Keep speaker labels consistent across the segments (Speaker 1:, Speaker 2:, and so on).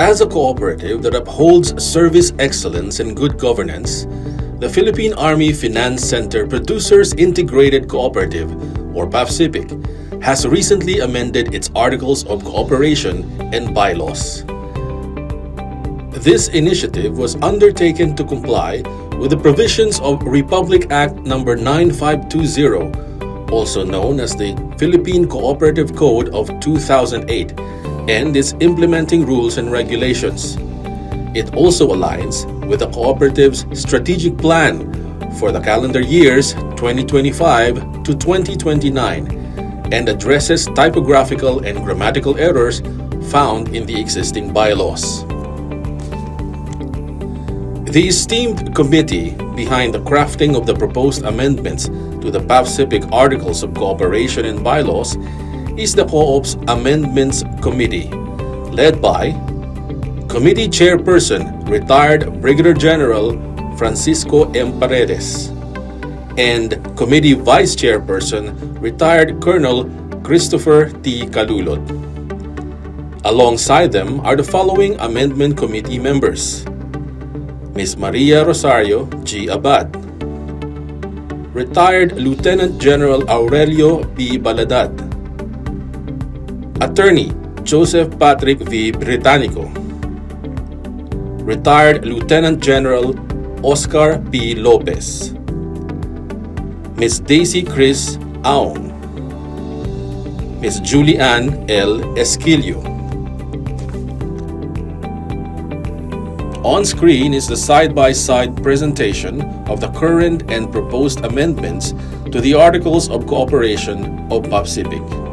Speaker 1: As a cooperative that upholds service excellence and good governance, the Philippine Army Finance Center Producers Integrated Cooperative, or PAFCPIC, has recently amended its Articles of Cooperation and bylaws. This initiative was undertaken to comply with the provisions of Republic Act No. 9520, also known as the Philippine Cooperative Code of 2008, and its implementing rules and regulations. It also aligns with the cooperative's strategic plan for the calendar years 2025 to 2029 and addresses typographical and grammatical errors found in the existing bylaws. The esteemed committee behind the crafting of the proposed amendments to the PAFCPIC Articles of Cooperation and Bylaws is the Co-op's Amendments Committee, led by Committee Chairperson, Retired Brigadier General Francisco M. Paredes, and Committee Vice Chairperson, Retired Colonel Christopher T. Calulod. Alongside them are the following Amendment Committee members: Ms. Maria Rosario G. Abad, Retired Lieutenant General Aurelio P. Baladad, Attorney Joseph Patrick V. Britannico, Retired Lieutenant General Oscar P. Lopez, Ms. Daisy Chris Aung, Ms. Julianne L. Esquilio. On screen is the side-by-side presentation of the current and proposed amendments to the Articles of Cooperation of PAFCPIC.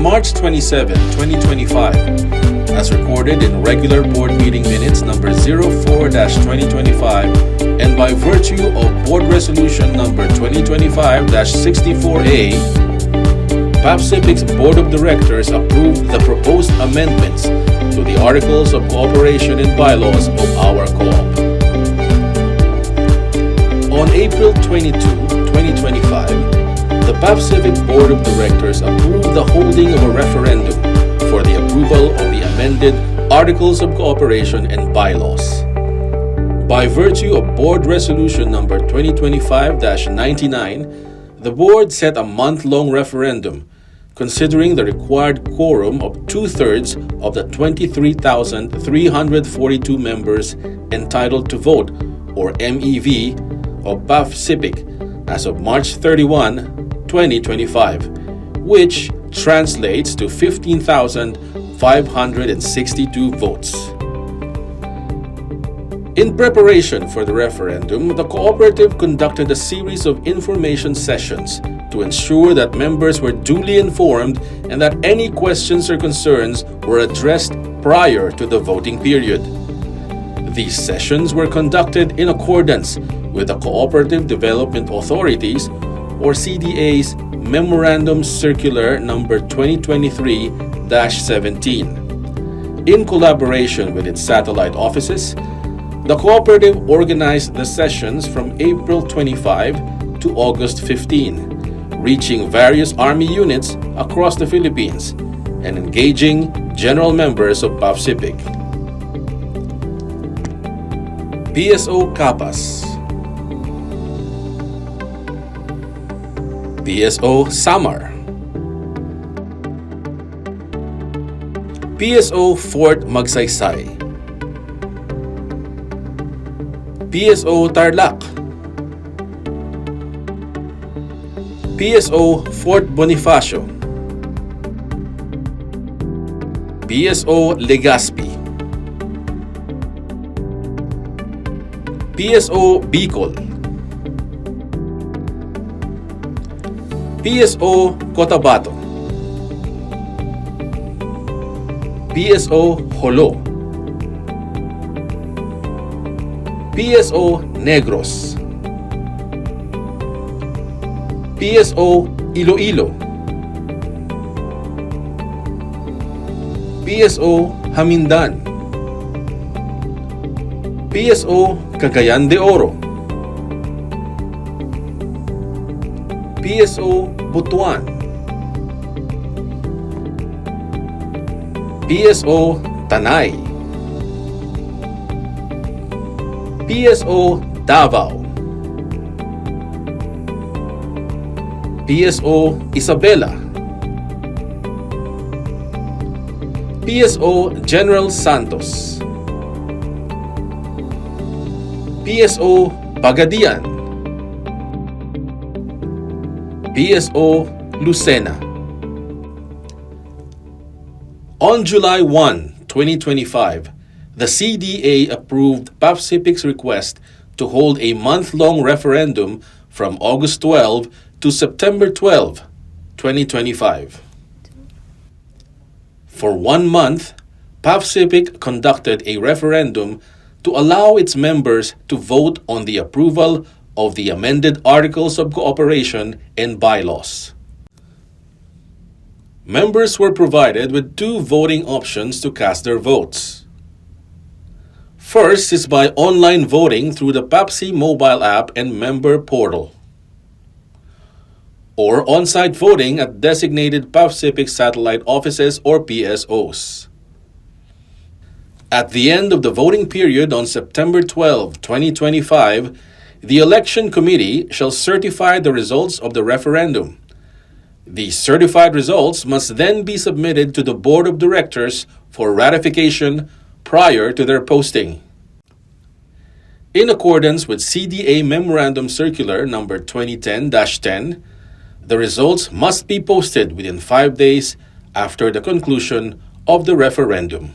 Speaker 1: March 27, 2025, as recorded in regular board meeting minutes number 04-2025 and by virtue of Board Resolution number 2025-64A, PAFCPIC's Board of Directors approved the proposed amendments to the Articles of Cooperation and Bylaws of our co-op. On April 22, 2025, the PAFCPIC Board of Directors approved the holding of a referendum for the approval of the amended Articles of Cooperation and Bylaws. By virtue of Board Resolution number 2025-99, the Board set a month-long referendum considering the required quorum of 2/3 of the 23,342 members entitled to vote, or MEV, of PAFCPIC as of March 31, 2025, which translates to 15,562 votes. In preparation for the referendum, the cooperative conducted a series of information sessions to ensure that members were duly informed and that any questions or concerns were addressed prior to the voting period. These sessions were conducted in accordance with the Cooperative Development Authority's, or CDA's, Memorandum Circular number 2023-17. In collaboration with its satellite offices, the cooperative organized the sessions from April 25 to August 15, reaching various Army units across the Philippines and engaging general members of PAFCPIC. PSO Kapas, PSO Samar, PSO Fort Magsaysay, PSO Tarlac, PSO Fort Bonifacio, PSO Legazpi, PSO Bicol, PSO Cotabato, PSO Jolo, PSO Negros, PSO Iloilo, PSO Hamindan, PSO Cagayan de Oro, PSO Butuan, PSO Tanay, PSO Davao, PSO Isabela, PSO General Santos, PSO Pagadian, PSO Lucena. On July 1, 2025, the CDA approved PAFCPIC's request to hold a month-long referendum from August 12 to September 12, 2025. For 1 month, PAFCPIC conducted a referendum to allow its members to vote on the approval of the amended Articles of Cooperation and Bylaws. Members were provided with 2 voting options to cast their votes. First is by online voting through the PAFC mobile app and member portal, or on-site voting at designated PAFCPIC satellite offices or PSOs. At the end of the voting period on September 12, 2025, the Election Committee shall certify the results of the referendum. The certified results must then be submitted to the Board of Directors for ratification prior to their posting. In accordance with CDA Memorandum Circular number 2010-10, the results must be posted within 5 days after the conclusion of the referendum.